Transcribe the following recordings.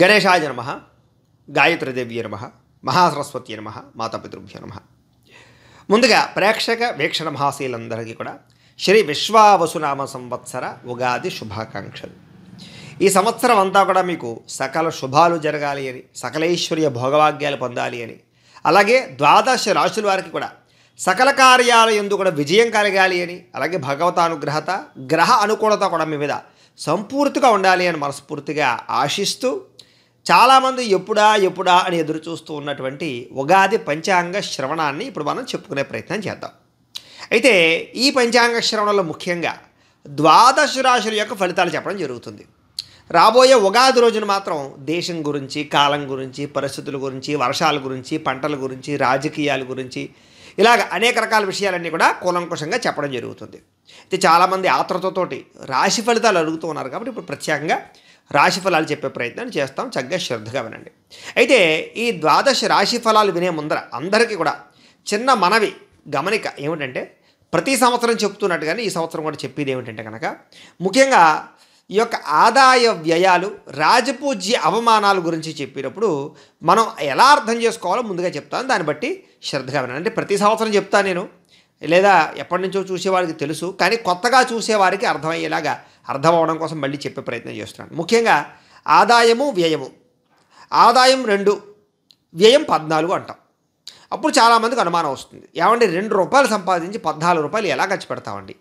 గణేశాయ నమః, గాయత్రీదేవ్యై నమః, మహాసరస్వత్యై నమః, మాతాపితృభ్యో నమః. ముందుగా ప్రేక్షక వీక్షణ మహాశీలందరికీ కూడా శ్రీ విశ్వావసునామ సంవత్సర ఉగాది శుభాకాంక్షలు. ఈ సంవత్సరం అంతా కూడా మీకు సకల శుభాలు జరగాలి అని, సకలైశ్వర్య భోగభాగ్యాలు పొందాలి అని, అలాగే ద్వాదశ రాశుల వారికి కూడా సకల కార్యాల యందు కూడా విజయం కలగాలి అని, అలాగే భగవతానుగ్రహత గ్రహ అనుకూలత కూడా మీ మీద సంపూర్తిగా ఉండాలి అని మనస్ఫూర్తిగా ఆశిస్తూ, చాలామంది ఎప్పుడా అని ఎదురు చూస్తూ ఉన్నటువంటి ఉగాది పంచాంగ శ్రవణాన్ని ఇప్పుడు మనం చెప్పుకునే ప్రయత్నం చేద్దాం. అయితే ఈ పంచాంగ శ్రవణంలో ముఖ్యంగా ద్వాదశ రాశుల యొక్క ఫలితాలు చెప్పడం జరుగుతుంది. రాబోయే ఉగాది రోజున మాత్రం దేశం గురించి, కాలం గురించి, పరిస్థితుల గురించి, వర్షాల గురించి, పంటల గురించి, రాజకీయాల గురించి, ఇలాగ అనేక రకాల విషయాలన్నీ కూడా కూలంకుషంగా చెప్పడం జరుగుతుంది. అయితే చాలామంది ఆత్రుతతోటి రాశి ఫలితాలు అడుగుతూ ఉన్నారు కాబట్టి ఇప్పుడు ప్రత్యేకంగా రాశి ఫలాలు చెప్పే ప్రయత్నం చేస్తాం. చక్కగా శ్రద్ధగా వినండి. అయితే ఈ ద్వాదశ రాశి ఫలాలు వినే ముందర అందరికీ కూడా చిన్న మనవి గమనిక ఏమిటంటే, ప్రతి సంవత్సరం చెప్తున్నట్టుగానే ఈ సంవత్సరం కూడా చెప్పేది ఏమిటంటే కనుక, ముఖ్యంగా ఈ యొక్క ఆదాయ వ్యయాలు, రాజపూజ్య అవమానాల గురించి చెప్పినప్పుడు మనం ఎలా అర్థం చేసుకోవాలో ముందుగా చెప్తాను. దాన్ని బట్టి శ్రద్ధగా వినండి. అంటే ప్రతి సంవత్సరం చెప్తాను నేను, లేదా ఎప్పటి నుంచో చూసేవారికి తెలుసు, కానీ కొత్తగా చూసేవారికి అర్థమయ్యేలాగా అర్థం అవ్వడం కోసం మళ్ళీ చెప్పే ప్రయత్నం చేస్తున్నాను. ముఖ్యంగా ఆదాయము వ్యయము. ఆదాయం 2, వ్యయం 14 అంటాం. అప్పుడు చాలామందికి అనుమానం వస్తుంది, ఏమంటే ₹2 సంపాదించి ₹14 ఎలా ఖర్చు పెడతామండి?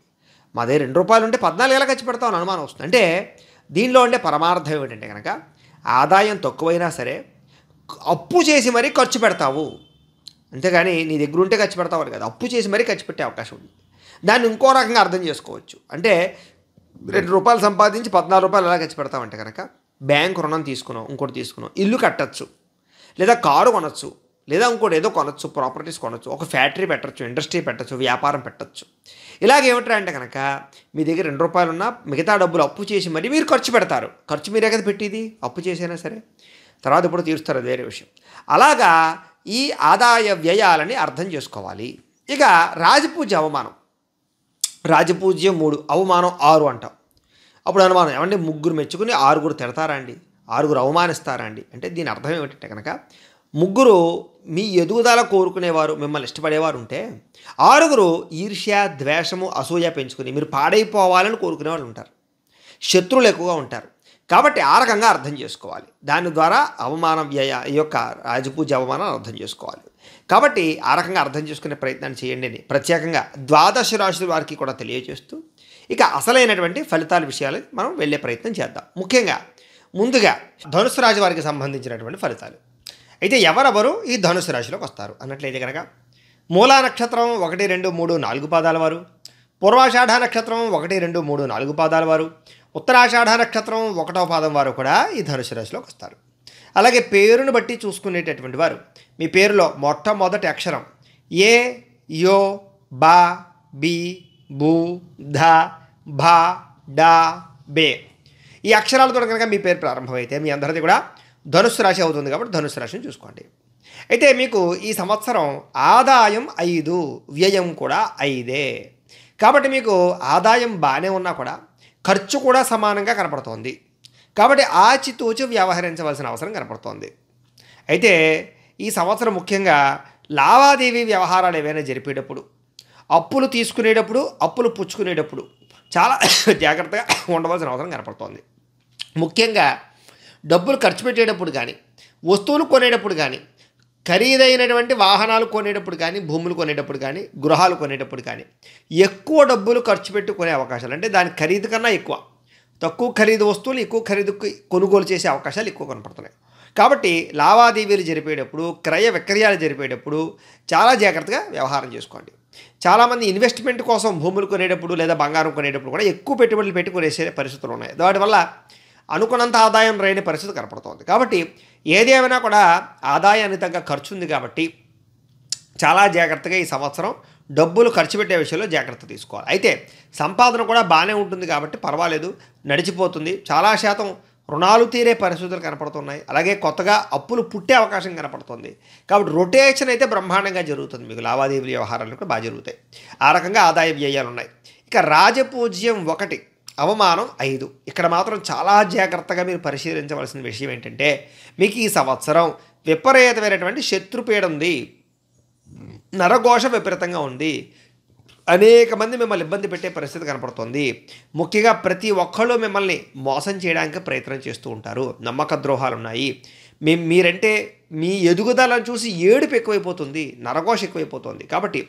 మాదే ₹2 ఉంటే 14 ఎలా ఖర్చు పెడతామని అనుమానం వస్తుంది. అంటే దీనిలో ఉండే పరమార్థం ఏమిటంటే కనుక, ఆదాయం తక్కువైనా సరే అప్పు చేసి మరీ ఖర్చు పెడతావు, అంతేగాని నీ దగ్గర ఉంటే ఖర్చు పెడతావు అని కదా, అప్పు చేసి మరీ ఖర్చు పెట్టే అవకాశం ఉంది. దాన్ని ఇంకో రకంగా అర్థం చేసుకోవచ్చు. అంటే ₹2 సంపాదించి ₹14 ఎలా ఖర్చు పెడతామంటే కనుక, బ్యాంకు రుణం తీసుకున్నాం, ఇంకోటి తీసుకున్నాం, ఇల్లు కట్టచ్చు, లేదా కారు కొనచ్చు, లేదా ఇంకోటి ఏదో కొనచ్చు, ప్రాపర్టీస్ కొనచ్చు, ఒక ఫ్యాక్టరీ పెట్టచ్చు, ఇండస్ట్రీ పెట్టచ్చు, వ్యాపారం పెట్టచ్చు. ఇలాగేమిట్రా అంటే కనుక, మీ దగ్గర ₹2 ఉన్నా మిగతా డబ్బులు అప్పు చేసి మరి మీరు ఖర్చు పెడతారు. ఖర్చు మీరే కదా పెట్టేది, అప్పు చేసైనా సరే, తర్వాత ఇప్పుడు తీరుస్తారు, అది వేరే విషయం. అలాగా ఈ ఆదాయ వ్యయాలని అర్థం చేసుకోవాలి. ఇక రాజపూజ్య అవమానం. రాజపూజ్యం 3, అవమానం 6 అంటాం. అప్పుడు అనుమానం, ఏమంటే 3 మెచ్చుకుని 6 తిడతారా అండి, 6 అవమానిస్తారా అండి? అంటే దీని అర్థం ఏమిటంటే కనుక, 3 మీ ఎదుగుదల కోరుకునేవారు, మిమ్మల్ని ఇష్టపడేవారు ఉంటే, 6 ఈర్ష్య, ద్వేషము, అసూయ పెంచుకుని మీరు పాడైపోవాలని కోరుకునే వాళ్ళు ఉంటారు. శత్రువులు ఎక్కువగా ఉంటారు. కాబట్టి ఆ రకంగా అర్థం చేసుకోవాలి. దాని ద్వారా అవమానం వ్యయ ఈ యొక్క రాజపూజ్య అవమానాన్ని అర్థం చేసుకోవాలి. కాబట్టి ఆ రకంగా అర్థం చేసుకునే ప్రయత్నాన్ని చేయండి అని ప్రత్యేకంగా ద్వాదశ రాశుల వారికి కూడా తెలియజేస్తూ, ఇక అసలైనటువంటి ఫలితాల విషయాలు మనం వెళ్ళే ప్రయత్నం చేద్దాం. ముఖ్యంగా ముందుగా ధనుసు రాశి వారికి సంబంధించినటువంటి ఫలితాలు. అయితే ఎవరెవరు ఈ ధనుసు రాశిలోకి వస్తారు అన్నట్లయితే కనుక, మూలా నక్షత్రం 1, 2, 3, 4 పాదాల వారు, పూర్వాషాఢ నక్షత్రం 1, 2, 3, 4 పాదాల వారు, ఉత్తరాషాఢ నక్షత్రం 1వ పాదం వారు కూడా ఈ ధనుసు రాశిలోకి వస్తారు. అలాగే పేరును బట్టి చూసుకునేటటువంటి వారు, మీ పేరులో మొట్టమొదటి అక్షరం ఏ, యో, బా, బి, బు, ధ, భ, డ, బే ఈ అక్షరాలతో కనుక మీ పేరు ప్రారంభమైతే మీ అందరిది కూడా ధనుస్సు రాశి అవుతుంది. కాబట్టి ధనుస్సు రాశిని చూసుకోండి. అయితే మీకు ఈ సంవత్సరం ఆదాయం 5, వ్యయం కూడా 5. కాబట్టి మీకు ఆదాయం బాగానే ఉన్నా కూడా ఖర్చు కూడా సమానంగా కనపడుతోంది. కాబట్టి ఆచితూచి వ్యవహరించవలసిన అవసరం కనపడుతోంది. అయితే ఈ సంవత్సరం ముఖ్యంగా లావాదేవీ వ్యవహారాలు ఏవైనా జరిపేటప్పుడు, అప్పులు తీసుకునేటప్పుడు, అప్పులు పుచ్చుకునేటప్పుడు చాలా జాగ్రత్తగా ఉండవలసిన అవసరం కనపడుతోంది. ముఖ్యంగా డబ్బులు ఖర్చు పెట్టేటప్పుడు కానీ, వస్తువులు కొనేటప్పుడు కానీ, ఖరీదైనటువంటి వాహనాలు కొనేటప్పుడు కానీ, భూములు కొనేటప్పుడు కానీ, గృహాలు కొనేటప్పుడు కానీ ఎక్కువ డబ్బులు ఖర్చు పెట్టి కొనే అవకాశాలు, అంటే దాని ఖరీదు కన్నా ఎక్కువ, తక్కువ ఖరీదు వస్తువులు ఎక్కువ ఖరీదుకు కొనుగోలు చేసే అవకాశాలు ఎక్కువ కనపడుతున్నాయి. కాబట్టి లావాదేవీలు జరిపేటప్పుడు, క్రయ విక్రయాలు జరిపేటప్పుడు చాలా జాగ్రత్తగా వ్యవహారం చేసుకోండి. చాలామంది ఇన్వెస్ట్మెంట్ కోసం భూములు కొనేటప్పుడు లేదా బంగారం కొనేటప్పుడు కూడా ఎక్కువ పెట్టుబడులు పెట్టి కొనేసే పరిస్థితులు ఉన్నాయి. దానివల్ల అనుకున్నంత ఆదాయం రాని పరిస్థితి కనపడుతోంది. కాబట్టి ఏదేమైనా కూడా ఆదాయానికి తగ్గ ఖర్చు ఉంది. కాబట్టి చాలా జాగ్రత్తగా ఈ సంవత్సరం డబ్బులు ఖర్చు పెట్టే విషయంలో జాగ్రత్త తీసుకోవాలి. అయితే సంపాదన కూడా బాగానే ఉంటుంది కాబట్టి పర్వాలేదు, నడిచిపోతుంది. చాలా శాతం రుణాలు తీరే పరిస్థితులు కనపడుతున్నాయి. అలాగే కొత్తగా అప్పులు పుట్టే అవకాశం కనపడుతుంది. కాబట్టి రొటేషన్ అయితే బ్రహ్మాండంగా జరుగుతుంది. మీకు లావాదేవీ వ్యవహారాలు కూడా బాగా జరుగుతాయి. ఆ రకంగా ఆదాయ వ్యయాలు ఉన్నాయి. ఇక రాజపూజ్యం 1 అవమానం 5. ఇక్కడ మాత్రం చాలా జాగ్రత్తగా మీరు పరిశీలించవలసిన విషయం ఏంటంటే, మీకు ఈ సంవత్సరం విపరీతమైనటువంటి శత్రుపీడ ఉంది, నరఘోష విపరీతంగా ఉంది, అనేక మంది మిమ్మల్ని ఇబ్బంది పెట్టే పరిస్థితి కనపడుతుంది. ముఖ్యంగా ప్రతి ఒక్కళ్ళు మిమ్మల్ని మోసం చేయడానికి ప్రయత్నం చేస్తూ ఉంటారు. నమ్మక ద్రోహాలు ఉన్నాయి. మీరంటే మీ ఎదుగుదలను చూసి ఏడుపు ఎక్కువైపోతుంది, నరఘోష ఎక్కువైపోతుంది. కాబట్టి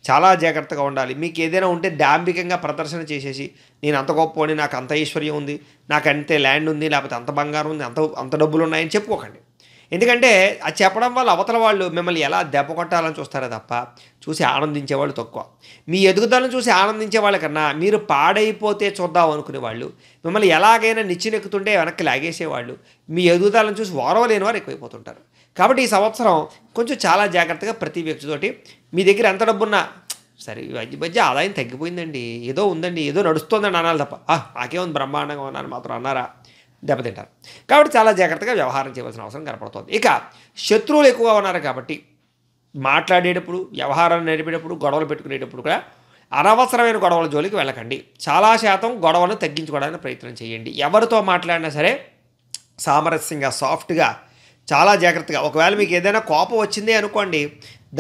చాలా జాగ్రత్తగా ఉండాలి. మీకు ఏదైనా ఉంటే డాంబికంగా ప్రదర్శన చేసేసి నేను అంత గొప్పవాడిని, నాకు అంత ఐశ్వర్యం ఉంది, నాకు అంతే ల్యాండ్ ఉంది, లేకపోతే అంత బంగారం ఉంది, అంత డబ్బులు ఉన్నాయని చెప్పుకోకండి. ఎందుకంటే అది చెప్పడం వల్ల అవతల వాళ్ళు మిమ్మల్ని ఎలా దెబ్బ కొట్టాలని చూస్తారే తప్ప చూసి ఆనందించేవాళ్ళు తక్కువ. మీ ఎదుగుదలను చూసి ఆనందించే వాళ్ళకన్నా మీరు పాడైపోతే చూద్దాం అనుకునే వాళ్ళు, మిమ్మల్ని ఎలాగైనా నిచ్చినెక్కుతుంటే వెనక్కి లాగేసేవాళ్ళు, మీ ఎదుగుదలను చూసి ఓరవలేని వారు ఎక్కువైపోతుంటారు. కాబట్టి ఈ సంవత్సరం కొంచెం చాలా జాగ్రత్తగా ప్రతి వ్యక్తితోటి మీ దగ్గర ఎంత డబ్బున్నా సరే ఈ మధ్య ఆదాయం తగ్గిపోయిందండి, ఏదో ఉందండి, ఏదో నడుస్తుందండి అనాలి తప్ప నాకేముంది బ్రహ్మాండంగా ఉన్నాను మాత్రం అన్నారా దెబ్బతింటారు. కాబట్టి చాలా జాగ్రత్తగా వ్యవహారం చేయవలసిన అవసరం కనపడుతుంది. ఇక శత్రువులు ఎక్కువగా ఉన్నారు కాబట్టి మాట్లాడేటప్పుడు, వ్యవహారాన్ని నడిపేటప్పుడు, గొడవలు పెట్టుకునేటప్పుడు కూడా అనవసరమైన గొడవల జోలికి వెళ్ళకండి. చాలా శాతం గొడవలను తగ్గించుకోవడానికి ప్రయత్నం చేయండి. ఎవరితో మాట్లాడినా సరే సామరస్యంగా, సాఫ్ట్గా, చాలా జాగ్రత్తగా. ఒకవేళ మీకు ఏదైనా కోపం వచ్చిందే అనుకోండి,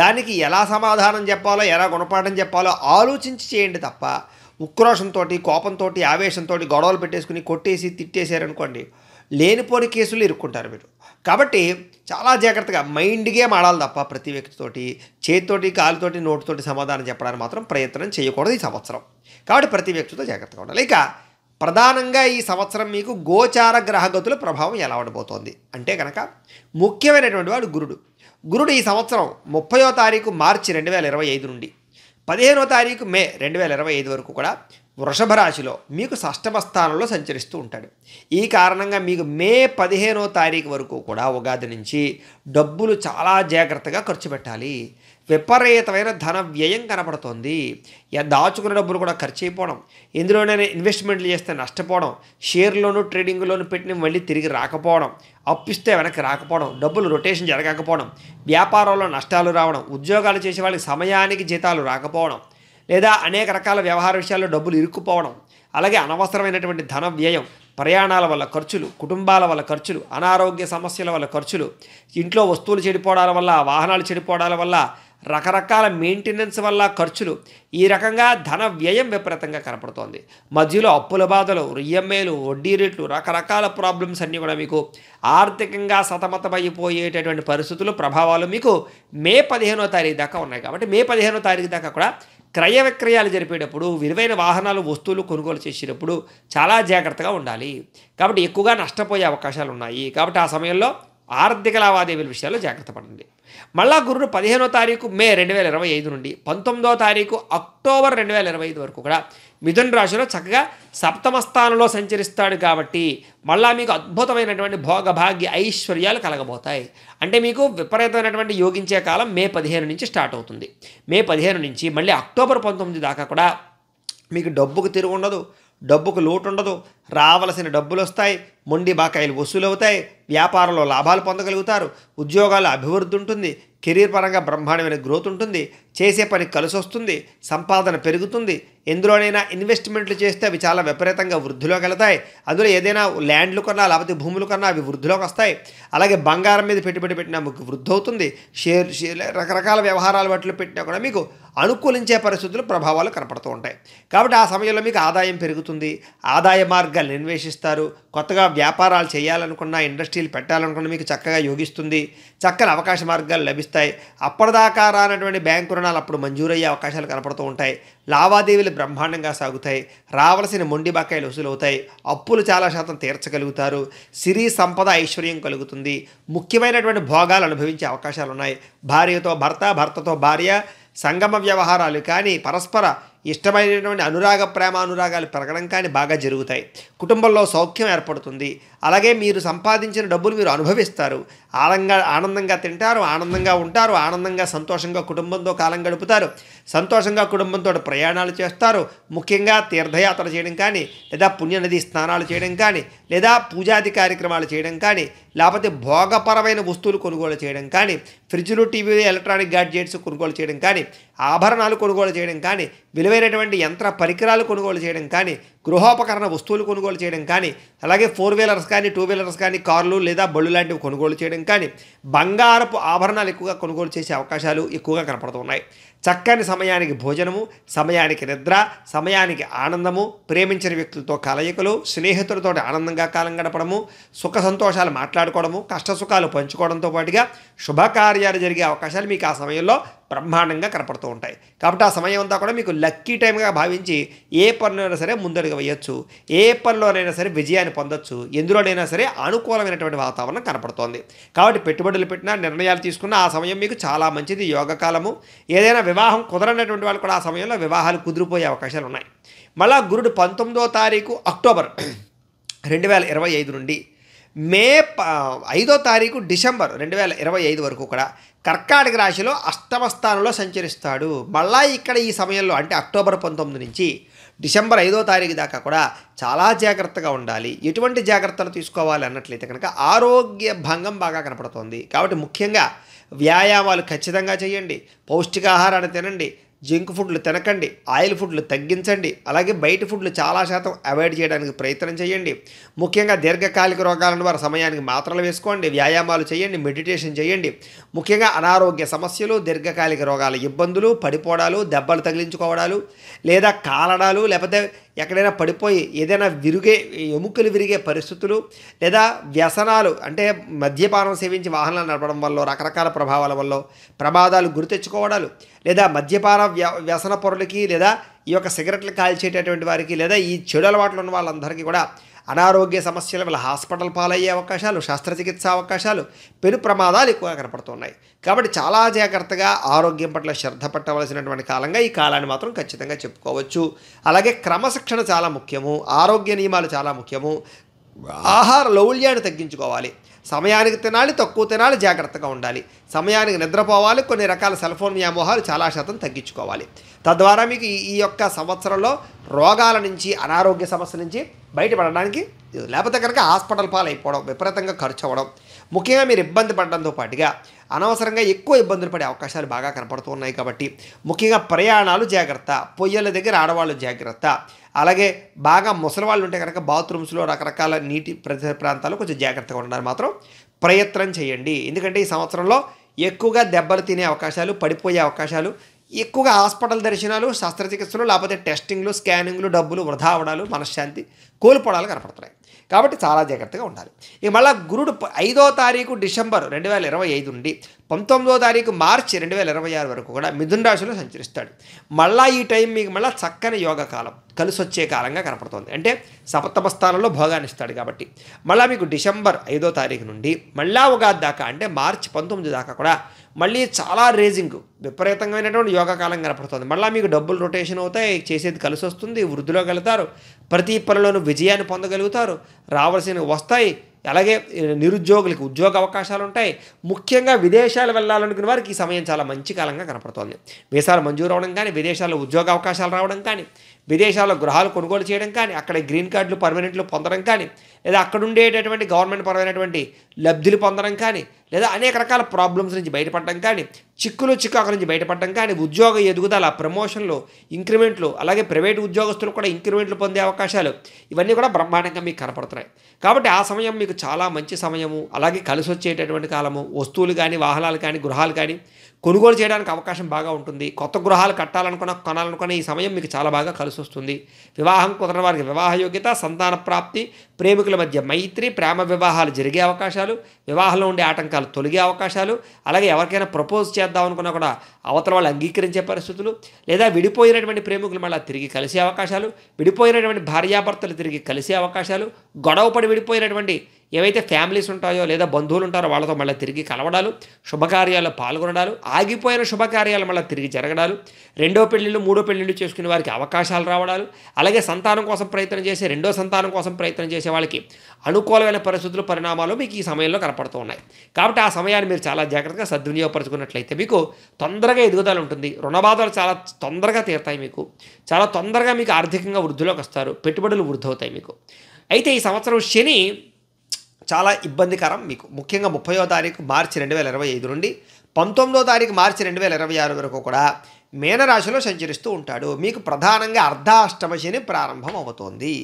దానికి ఎలా సమాధానం చెప్పాలో, ఎలా గుణపాఠం చెప్పాలో ఆలోచించి చేయండి తప్ప ఉక్రోషంతో, కోపంతో, ఆవేశంతో గొడవలు పెట్టేసుకుని కొట్టేసి తిట్టేశారనుకోండి, లేనిపోని కేసులు ఇరుక్కుంటారు మీరు. కాబట్టి చాలా జాగ్రత్తగా మైండ్ గేమ్ ఆడాలి తప్ప ప్రతి వ్యక్తితోటి చేతితోటి, కాలుతోటి, నోటితోటి సమాధానం చెప్పడానికి మాత్రం ప్రయత్నం చేయకూడదు ఈ సంవత్సరం. కాబట్టి ప్రతి వ్యక్తితో జాగ్రత్తగా ఉండాలి. ఇక ప్రధానంగా ఈ సంవత్సరం మీకు గోచార గ్రహగతుల ప్రభావం ఎలా ఉండబోతోంది అంటే కనుక ముఖ్యమైనటువంటి వాడు గురుడు ఈ సంవత్సరం 30వ తారీఖు మార్చి 2025 నుండి 15వ తారీఖు మే 2025 వరకు కూడా వృషభ రాశిలో మీకు షష్టమ స్థానంలో సంచరిస్తూ ఉంటాడు. ఈ కారణంగా మీకు మే 15వ తారీఖు వరకు కూడా ఉగాది నుంచి డబ్బులు చాలా జాగ్రత్తగా ఖర్చు పెట్టాలి. విపరీతమైన ధన వ్యయం కనపడుతోంది. దాచుకున్న డబ్బులు కూడా ఖర్చు అయిపోవడం, ఎందులోనైనా ఇన్వెస్ట్మెంట్లు చేస్తే నష్టపోవడం, షేర్లోను ట్రేడింగ్లోను పెట్టిన మళ్ళీ తిరిగి రాకపోవడం, అప్పిస్తే వెనక్కి రాకపోవడం, డబ్బులు రొటేషన్ జరగకపోవడం, వ్యాపారంలో నష్టాలు రావడం, ఉద్యోగాలు చేసే వాళ్ళకి సమయానికి జీతాలు రాకపోవడం, లేదా అనేక రకాల వ్యవహార విషయాల్లో డబ్బులు ఇరుక్కుపోవడం, అలాగే అనవసరమైనటువంటి ధన వ్యయం, ప్రయాణాల వల్ల ఖర్చులు, కుటుంబాల వల్ల ఖర్చులు, అనారోగ్య సమస్యల వల్ల ఖర్చులు, ఇంట్లో వస్తువులు చెడిపోవడాల వల్ల, వాహనాలు చెడిపోవడాల వల్ల, రకరకాల మెయింటెనెన్స్ వల్ల ఖర్చులు, ఈ రకంగా ధన వ్యయం విపరీతంగా కనపడుతోంది. మధ్యలో అప్పుల బాధలు, ఈఎంఐలు, వడ్డీ రేట్లు, రకరకాల ప్రాబ్లమ్స్ అన్నీ కూడా మీకు ఆర్థికంగా సతమతమైపోయేటటువంటి పరిస్థితులు, ప్రభావాలు మీకు మే 15వ తారీఖు దాకా ఉన్నాయి. కాబట్టి మే 15వ తారీఖు దాకా కూడా క్రయ విక్రయాలు జరిపేటప్పుడు, విలువైన వాహనాలు, వస్తువులు కొనుగోలు చేసేటప్పుడు చాలా జాగ్రత్తగా ఉండాలి. కాబట్టి ఎక్కువగా నష్టపోయే అవకాశాలు ఉన్నాయి. కాబట్టి ఆ సమయంలో ఆర్థిక లావాదేవీల విషయాల్లో జాగ్రత్త పడండి. మళ్ళా గురుడు 15వ తారీఖు మే 2025 నుండి 19వ తారీఖు అక్టోబర్ 2025 వరకు కూడా మిథున రాశిలో చక్కగా సప్తమ స్థానంలో సంచరిస్తాడు. కాబట్టి మళ్ళా మీకు అద్భుతమైనటువంటి భోగభాగ్య ఐశ్వర్యాలు కలగబోతాయి. అంటే మీకు విపరీతమైనటువంటి యోగించే కాలం మే 15 నుంచి స్టార్ట్ అవుతుంది. మే 15 నుంచి మళ్ళీ అక్టోబర్ 19 దాకా కూడా మీకు డబ్బుకు తిరుగు ఉండదు, డబ్బుకు లోటు ఉండదు, రావలసిన డబ్బులు వస్తాయి, మొండి బాకాయిలు వసూలు అవుతాయి, వ్యాపారంలో లాభాలు పొందగలుగుతారు, ఉద్యోగాల అభివృద్ధి ఉంటుంది, కెరీర్ పరంగా బ్రహ్మాండమైన గ్రోత్ ఉంటుంది, చేసే పని కలిసి వస్తుంది, సంపాదన పెరుగుతుంది, ఎందులోనైనా ఇన్వెస్ట్మెంట్లు చేస్తే అవి చాలా విపరీతంగా వృద్ధిలోకి వెళతాయి. అందులో ఏదైనా ల్యాండ్లు కన్నా లేకపోతే భూములు కన్నా అవి వృద్ధిలోకి వస్తాయి. అలాగే బంగారం మీద పెట్టుబడి పెట్టినా మీకు వృద్ధి అవుతుంది. షేర్ రకరకాల వ్యవహారాల వాటిలో పెట్టినా కూడా మీకు అనుకూలించే పరిస్థితులు, ప్రభావాలు కనపడుతూ ఉంటాయి. కాబట్టి ఆ సమయంలో మీకు ఆదాయం పెరుగుతుంది, ఆదాయ మార్గాలను అన్వేషిస్తారు, కొత్తగా వ్యాపారాలు చేయాలనుకున్నా, ఇండస్ట్రీలు పెట్టాలనుకున్నా మీకు చక్కగా యోగిస్తుంది, చక్కని అవకాశ మార్గాలు లభిస్తాయి. అప్పటిదాకా రానటువంటి బ్యాంకు రుణాలు అప్పుడు మంజూరయ్యే అవకాశాలు కనపడుతూ ఉంటాయి. లావాదేవీలు బ్రహ్మాండంగా సాగుతాయి, రావలసిన మొండి బకాయిలు వసూలవుతాయి, అప్పులు చాలా శాతం తీర్చగలుగుతారు, సిరి సంపద ఐశ్వర్యం కలుగుతుంది, ముఖ్యమైనటువంటి భోగాలు అనుభవించే అవకాశాలు ఉన్నాయి. భార్యతో భర్త, భర్తతో భార్య సంగమ వ్యవహారాలు కానీ, పరస్పర ఇష్టమైనటువంటి అనురాగ ప్రేమ అనురాగాలు పెరగడం కానీ బాగా జరుగుతాయి. కుటుంబంలో సౌఖ్యం ఏర్పడుతుంది. అలాగే మీరు సంపాదించిన డబ్బులు మీరు అనుభవిస్తారు, ఆనందంగా తింటారు, ఆనందంగా ఉంటారు, ఆనందంగా సంతోషంగా కుటుంబంతో కాలం గడుపుతారు, సంతోషంగా కుటుంబంతో ప్రయాణాలు చేస్తారు. ముఖ్యంగా తీర్థయాత్ర చేయడం కానీ, లేదా పుణ్యనది స్నానాలు చేయడం కానీ, లేదా పూజాది కార్యక్రమాలు చేయడం కానీ, లేకపోతే భోగపరమైన వస్తువులు కొనుగోలు చేయడం కానీ, ఫ్రిడ్జ్లు, టీవీలు, ఎలక్ట్రానిక్ గ్యాడ్జెట్స్ కొనుగోలు చేయడం కానీ, ఆభరణాలు కొనుగోలు చేయడం కానీ, విలువైనటువంటి యంత్ర పరికరాలు కొనుగోలు చేయడం కానీ, గృహోపకరణ వస్తువులు కొనుగోలు చేయడం కానీ, అలాగే 4 వీలర్స్ కానీ, 2 వీలర్స్ కానీ, కార్లు లేదా బళ్ళు లాంటివి కొనుగోలు చేయడం కానీ, బంగారపు ఆభరణాలు ఎక్కువగా కొనుగోలు చేసే అవకాశాలు ఎక్కువగా కనపడుతున్నాయి. చక్కని సమయానికి భోజనము, సమయానికి నిద్ర, సమయానికి ఆనందము, ప్రేమించిన వ్యక్తులతో కలయికలు, స్నేహితులతో ఆనందంగా కాలం గడపడము, సుఖ సంతోషాలు మాట్లాడుకోవడము, కష్టసుఖాలు పంచుకోవడంతో పాటుగా శుభకార్యాలు జరిగే అవకాశాలు మీకు ఆ సమయంలో బ్రహ్మాండంగా కనపడుతూ ఉంటాయి. కాబట్టి ఆ సమయం అంతా కూడా మీకు లక్కీ టైంగా భావించి ఏ పనిలోనైనా సరే ముందడుగు వేయొచ్చు, ఏ పనిలోనైనా సరే విజయాన్ని పొందొచ్చు, ఎందులోనైనా సరే అనుకూలమైనటువంటి వాతావరణం కనపడుతోంది. కాబట్టి పెట్టుబడులు పెట్టినా, నిర్ణయాలు తీసుకున్న ఆ సమయం మీకు చాలా మంచిది, యోగకాలము. ఏదైనా వివాహం కుదరనటువంటి వాళ్ళు కూడా ఆ సమయంలో వివాహాలు కుదిరిపోయే అవకాశాలు ఉన్నాయి. మళ్ళా గురుడు 19వ తారీఖు అక్టోబర్ 2025 నుండి మే 5వ తారీఖు డిసెంబర్ 2025 వరకు కూడా కర్కాటక రాశిలో అష్టమ స్థానంలో సంచరిస్తాడు. మళ్ళా ఇక్కడ ఈ సమయంలో అంటే అక్టోబర్ 19 నుంచి డిసెంబర్ 5వ తారీఖు దాకా కూడా చాలా జాగ్రత్తగా ఉండాలి. ఎటువంటి జాగ్రత్తలు తీసుకోవాలి అన్నట్లయితే కనుక ఆరోగ్య భంగం బాగా కనపడుతోంది. కాబట్టి ముఖ్యంగా వ్యాయామాలు ఖచ్చితంగా చేయండి, పౌష్టికాహారాన్ని తినండి, జంక్ ఫుడ్లు తినకండి, ఆయిల్ ఫుడ్లు తగ్గించండి, అలాగే బయట ఫుడ్లు చాలా శాతం అవాయిడ్ చేయడానికి ప్రయత్నం చేయండి. ముఖ్యంగా దీర్ఘకాలిక రోగాలను వారి సమయానికి మాత్రలు వేసుకోండి, వ్యాయామాలు చేయండి, మెడిటేషన్ చేయండి. ముఖ్యంగా అనారోగ్య సమస్యలు, దీర్ఘకాలిక రోగాల ఇబ్బందులు, పడిపోవడాలు, దెబ్బలు తగిలించుకోవడాలు, లేదా కాలడాలు, లేకపోతే ఎక్కడైనా పడిపోయి ఏదైనా ఎముకలు విరిగే పరిస్థితులు, లేదా వ్యసనాలు అంటే మద్యపానం సేవించి వాహనాలు నడపడం వల్ల రకరకాల ప్రభావాల వల్ల ప్రమాదాలు గురి తెచ్చుకోవడాలు, లేదా మద్యపాన వ్యసన పరులకి, లేదా ఈ యొక్క సిగరెట్లు కాల్చేటటువంటి వారికి, లేదా ఈ చెడు అలవాట్లు ఉన్న వాళ్ళందరికీ కూడా అనారోగ్య సమస్యల వల్ల హాస్పిటల్ పాలయ్యే అవకాశాలు, శస్త్రచికిత్స అవకాశాలు, పెను ప్రమాదాలు ఎక్కువగా కనపడుతున్నాయి. కాబట్టి చాలా జాగ్రత్తగా ఆరోగ్యం పట్ల శ్రద్ధ పట్టవలసినటువంటి కాలంగా ఈ కాలాన్ని మాత్రం ఖచ్చితంగా చెప్పుకోవచ్చు. అలాగే క్రమశిక్షణ చాలా ముఖ్యము, ఆరోగ్య నియమాలు చాలా ముఖ్యము, ఆహార లౌల్యాన్ని తగ్గించుకోవాలి, సమయానికి తినాలి, తక్కువ తినాలి, జాగ్రత్తగా ఉండాలి, సమయానికి నిద్రపోవాలి, కొన్ని రకాల సెల్ ఫోన్ వ్యామోహాలు చాలా శాతం తగ్గించుకోవాలి. తద్వారా మీకు ఈ యొక్క సంవత్సరంలో రోగాల నుంచి, అనారోగ్య సమస్య నుంచి బయటపడడానికి, లేకపోతే కనుక హాస్పిటల్ పాలైపోవడం, విపరీతంగా ఖర్చు అవ్వడం, ముఖ్యంగా మీరు ఇబ్బంది పడడంతో పాటుగా అనవసరంగా ఎక్కువ ఇబ్బందులు పడే అవకాశాలు బాగా కనపడుతూ ఉన్నాయి. కాబట్టి ముఖ్యంగా ప్రయాణాలు జాగ్రత్త, పొయ్యల దగ్గర ఆడవాళ్ళు జాగ్రత్త, అలాగే బాగా ముసలివాళ్ళు ఉంటే కనుక బాత్రూమ్స్లో రకరకాల నీటి ప్రాంతాల్లో కొంచెం జాగ్రత్తగా ఉండడానికి మాత్రం ప్రయత్నం చేయండి. ఎందుకంటే ఈ సంవత్సరంలో ఎక్కువగా దెబ్బలు తినే అవకాశాలు, పడిపోయే అవకాశాలు, ఎక్కువగా హాస్పిటల్ దర్శనాలు, శస్త్రచికిత్సలు, లేకపోతే టెస్టింగ్లు, స్కానింగ్లు, డబ్బులు వృధా అవడాలు, మనశ్శాంతి కోల్పోవడాలు కనపడుతున్నాయి. కాబట్టి చాలా జాగ్రత్తగా ఉండాలి. ఇక మళ్ళీ గురుడు 5వ తారీఖు డిసెంబర్ 2025 నుండి 19వ తారీఖు మార్చి 2026 వరకు కూడా మిథున రాశిలో సంచరిస్తాడు. మళ్ళీ ఈ టైం మీకు మళ్ళీ చక్కని యోగ కాలం, కలిసి వచ్చే కాలంగా కనపడుతుంది. అంటే సప్తమ స్థానంలో భోగాన్ని ఇస్తాడు. కాబట్టి మళ్ళీ మీకు డిసెంబర్ 5వ తారీఖు నుండి మళ్ళా ఉగాది దాకా అంటే మార్చి 19 దాకా కూడా మళ్ళీ చాలా రేజింగ్, విపరీతమైనటువంటి యోగకాలం కనపడుతుంది. మళ్ళీ మీకు డబ్బులు రొటేషన్ అవుతాయి, చేసేది కలిసి వస్తుంది, వృద్ధిలోకి వెళ్తారు, ప్రతి పనిలోనూ విజయాన్ని పొందగలుగుతారు, రావాల్సినవి వస్తాయి. అలాగే నిరుద్యోగులకు ఉద్యోగ అవకాశాలు ఉంటాయి. ముఖ్యంగా విదేశాలు వెళ్ళాలనుకునే వారికి ఈ సమయం చాలా మంచి కాలంగా కనపడుతోంది. వీసాలు మంజూరు అవ్వడం కానీ, విదేశాల్లో ఉద్యోగ అవకాశాలు రావడం కానీ, విదేశాల్లో గృహాలు కొనుగోలు చేయడం కానీ, అక్కడ గ్రీన్ కార్డులు పర్మనెంట్లు పొందడం కానీ, లేదా అక్కడ ఉండేటటువంటి గవర్నమెంట్ పరమైనటువంటి లబ్ధులు పొందడం కానీ, లేదా అనేక రకాల ప్రాబ్లమ్స్ నుంచి బయటపడడం కానీ, చిక్కుల నుంచి బయటపడడం కానీ, ఉద్యోగ ఎదుగుదల, ప్రమోషన్లు, ఇంక్రిమెంట్లు, అలాగే ప్రైవేటు ఉద్యోగస్తులు కూడా ఇంక్రిమెంట్లు పొందే అవకాశాలు, ఇవన్నీ కూడా బ్రహ్మాండంగా మీకు కనపడుతున్నాయి. కాబట్టి ఆ సమయం మీకు చాలా మంచి సమయము, అలాగే కలిసి వచ్చేటటువంటి కాలము. వస్తువులు కానీ, వాహనాలు కానీ, గృహాలు కానీ కొనుగోలు చేయడానికి అవకాశం బాగా ఉంటుంది. కొత్త గృహాలు కొనాలనుకున్న ఈ సమయం మీకు చాలా బాగా కలిసి వస్తుంది. వివాహం కుదరని వారికి వివాహ యోగ్యత, సంతాన ప్రాప్తి, ప్రేమికుల మధ్య మైత్రి, ప్రేమ వివాహాలు జరిగే అవకాశాలు, వివాహంలో ఉండే ఆటంకాలు తొలగే అవకాశాలు, అలాగే ఎవరికైనా ప్రపోజ్ చేద్దాం అనుకున్నా కూడా అవతల వాళ్ళు అంగీకరించే పరిస్థితులు, లేదా విడిపోయినటువంటి ప్రేమికులు మళ్ళీ తిరిగి కలిసే అవకాశాలు, విడిపోయినటువంటి భార్యాభర్తలు తిరిగి కలిసే అవకాశాలు, గొడవపడి విడిపోయినటువంటి ఏవైతే ఫ్యామిలీస్ ఉంటాయో లేదా బంధువులు ఉంటారో వాళ్ళతో మళ్ళీ తిరిగి కలవడాలు, శుభకార్యాల్లో పాల్గొనడాలు, ఆగిపోయిన శుభకార్యాలు మళ్ళీ తిరిగి జరగడాలు, రెండో పెళ్ళిళ్ళు, మూడో పెళ్ళిళ్ళు చేసుకునే వారికి అవకాశాలు రావడాలు, అలాగే సంతానం కోసం ప్రయత్నం చేసే, రెండో సంతానం కోసం ప్రయత్నం చేసే వాళ్ళకి అనుకూలమైన పరిస్థితులు, పరిణామాలు మీకు ఈ సమయంలో కనపడుతూ ఉన్నాయి. కాబట్టి ఆ సమయాన్ని మీరు చాలా జాగ్రత్తగా సద్వినియోగపరుచుకున్నట్లయితే మీకు తొందరగా ఎదుగుదల ఉంటుంది. రుణబాధలు చాలా తొందరగా తీరుతాయి. మీకు చాలా తొందరగా మీకు ఆర్థికంగా వృద్ధిలోకి వస్తారు, పెట్టుబడులు వృద్ధి అవుతాయి మీకు. అయితే ఈ సంవత్సరం శని చాలా ఇబ్బందికరం మీకు. ముఖ్యంగా 30వ తారీఖు మార్చి 2025 నుండి 19వ తారీఖు మార్చి 2026 వరకు కూడా మీనరాశిలో సంచరిస్తూ ఉంటాడు. మీకు ప్రధానంగా అర్ధాష్టమ శని ప్రారంభం అవుతోంది.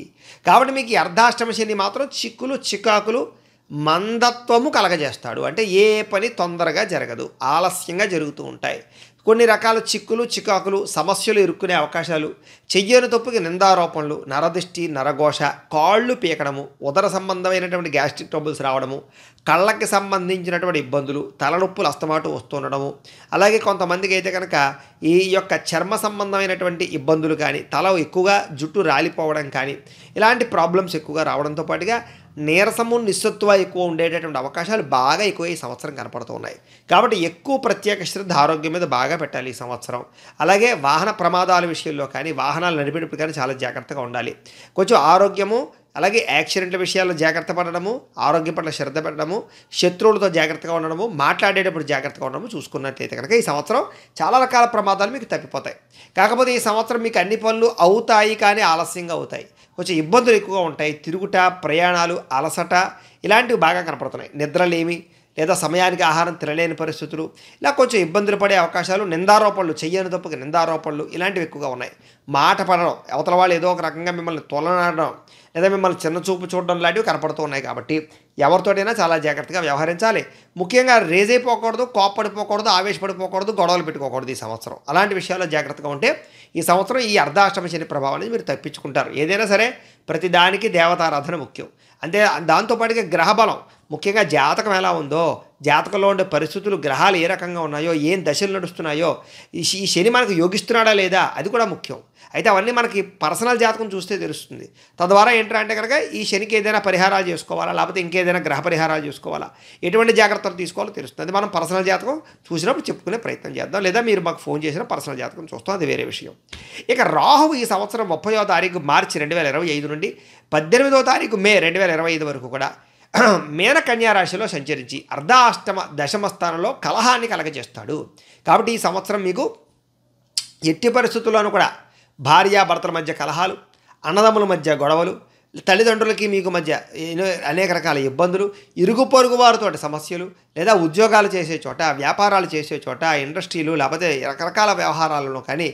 కాబట్టి మీకు ఈ అర్ధాష్టమ శని మాత్రం చిక్కులు చికాకులు మందత్వము కలగజేస్తాడు. అంటే ఏ పని తొందరగా జరగదు, ఆలస్యంగా జరుగుతూ ఉంటాయి. కొన్ని రకాల చిక్కులు చికాకులు సమస్యలు ఇరుక్కునే అవకాశాలు, చెయ్యని తప్పుకి నిందారోపణలు, నరదిష్టి నరఘోష, కాళ్ళు పీకడము, ఉదర సంబంధమైనటువంటి గ్యాస్ట్రిక్ ట్రబుల్స్ రావడము, కళ్ళకి సంబంధించినటువంటి ఇబ్బందులు, తలనొప్పులు అస్తమాటు వస్తుండడము, అలాగే కొంతమందికి అయితే కనుక ఈ యొక్క చర్మ సంబంధమైనటువంటి ఇబ్బందులు కానీ, తల ఎక్కువగా జుట్టు రాలిపోవడం కానీ, ఇలాంటి ప్రాబ్లమ్స్ ఎక్కువగా రావడంతో పాటుగా నీరసము నిస్సత్తువ ఎక్కువ ఉండేటటువంటి అవకాశాలు బాగా ఎక్కువ ఈ సంవత్సరం కనపడుతూ ఉన్నాయి. కాబట్టి ఎక్కువ ప్రత్యేక శ్రద్ధ ఆరోగ్యం మీద బాగా పెట్టాలి ఈ సంవత్సరం. అలాగే వాహన ప్రమాదాల విషయంలో కానీ, వాహనాలు నడిపేటప్పుడు కానీ చాలా జాగ్రత్తగా ఉండాలి. కొంచెం ఆరోగ్యము, అలాగే యాక్సిడెంట్ల విషయాల్లో జాగ్రత్త పడడము, ఆరోగ్యం పట్ల శ్రద్ధ పెట్టడము, శత్రువులతో జాగ్రత్తగా ఉండడము, మాట్లాడేటప్పుడు జాగ్రత్తగా ఉండడము చూసుకున్నట్లయితే కనుక ఈ సంవత్సరం చాలా రకాల ప్రమాదాలు మీకు తప్పిపోతాయి. కాకపోతే ఈ సంవత్సరం మీకు అన్ని పనులు అవుతాయి కానీ ఆలస్యంగా అవుతాయి. కొంచెం ఇబ్బందులు ఎక్కువగా ఉంటాయి. తిరుగుట, ప్రయాణాలు, అలసట ఇలాంటివి బాగా కనపడుతున్నాయి. నిద్రలేమి లేదా సమయానికి ఆహారం తినలేని పరిస్థితులు, ఇలా కొంచెం ఇబ్బందులు పడే అవకాశాలు, నిందారోపణలు, చెయ్యని తప్పుకి నిందారోపణలు ఇలాంటివి ఎక్కువగా ఉన్నాయి. మాట పడడం, అవతల వాళ్ళు ఏదో ఒక రకంగా మిమ్మల్ని తొలనాడడం లేదా మిమ్మల్ని చిన్న చూపు చూడడం లాంటివి కనపడుతూ ఉన్నాయి. కాబట్టి ఎవరితోటైనా చాలా జాగ్రత్తగా వ్యవహరించాలి. ముఖ్యంగా రేజ్ అయిపోకూడదు, కోప్పడిపోకూడదు, ఆవేశపడిపోకూడదు, గొడవలు పెట్టుకోకూడదు ఈ సంవత్సరం. అలాంటి విషయాల్లో జాగ్రత్తగా ఉంటే ఈ సంవత్సరం ఈ అర్ధాష్టమ శని ప్రభావాన్ని మీరు తప్పించుకుంటారు. ఏదైనా సరే ప్రతిదానికి దేవతారాధన ముఖ్యం. అంతే దాంతోపాటుగా గ్రహబలం, ముఖ్యంగా జాతకం ఎలా ఉందో, జాతకంలో ఉండే పరిస్థితులు, గ్రహాలు ఏ రకంగా ఉన్నాయో, ఏం దశలు నడుస్తున్నాయో, ఈ శని మనకు యోగిస్తున్నాడా లేదా అది కూడా ముఖ్యం. అయితే అవన్నీ మనకి పర్సనల్ జాతకం చూస్తే తెలుస్తుంది. తద్వారా ఏంటంటే కనుక ఈ శనికి ఏదైనా పరిహారాలు చేసుకోవాలా, లేకపోతే ఇంకేదైనా గ్రహ పరిహారాలు చేసుకోవాలా, ఎటువంటి జాగ్రత్తలు తీసుకోవాలో తెలుస్తుంది. అది మనం పర్సనల్ జాతకం చూసినప్పుడు చెప్పుకునే ప్రయత్నం చేద్దాం, లేదా మీరు మాకు ఫోన్ చేసిన పర్సనల్ జాతకం చూస్తాం, అది వేరే విషయం. ఇక రాహువు ఈ సంవత్సరం 30వ తారీఖు మార్చి 2025 నుండి 18వ తారీఖు మే 2025 వరకు కూడా మీన కన్యా రాశిలో సంచరించి అర్ధాష్టమ దశమ స్థానంలో కలహాన్ని కలగజేస్తాడు. కాబట్టి ఈ సంవత్సరం మీకు ఎట్టి పరిస్థితుల్లోనూ కూడా భార్యాభర్తల మధ్య కలహాలు, అన్నదమ్ముల మధ్య గొడవలు, తల్లిదండ్రులకి మీకు మధ్య అనేక రకాల ఇబ్బందులు, ఇరుగు పొరుగు వారితో సమస్యలు, లేదా ఉద్యోగాలు చేసే చోట, వ్యాపారాలు చేసే చోట, ఇండస్ట్రీలు, లేకపోతే రకరకాల వ్యవహారాలను కానీ,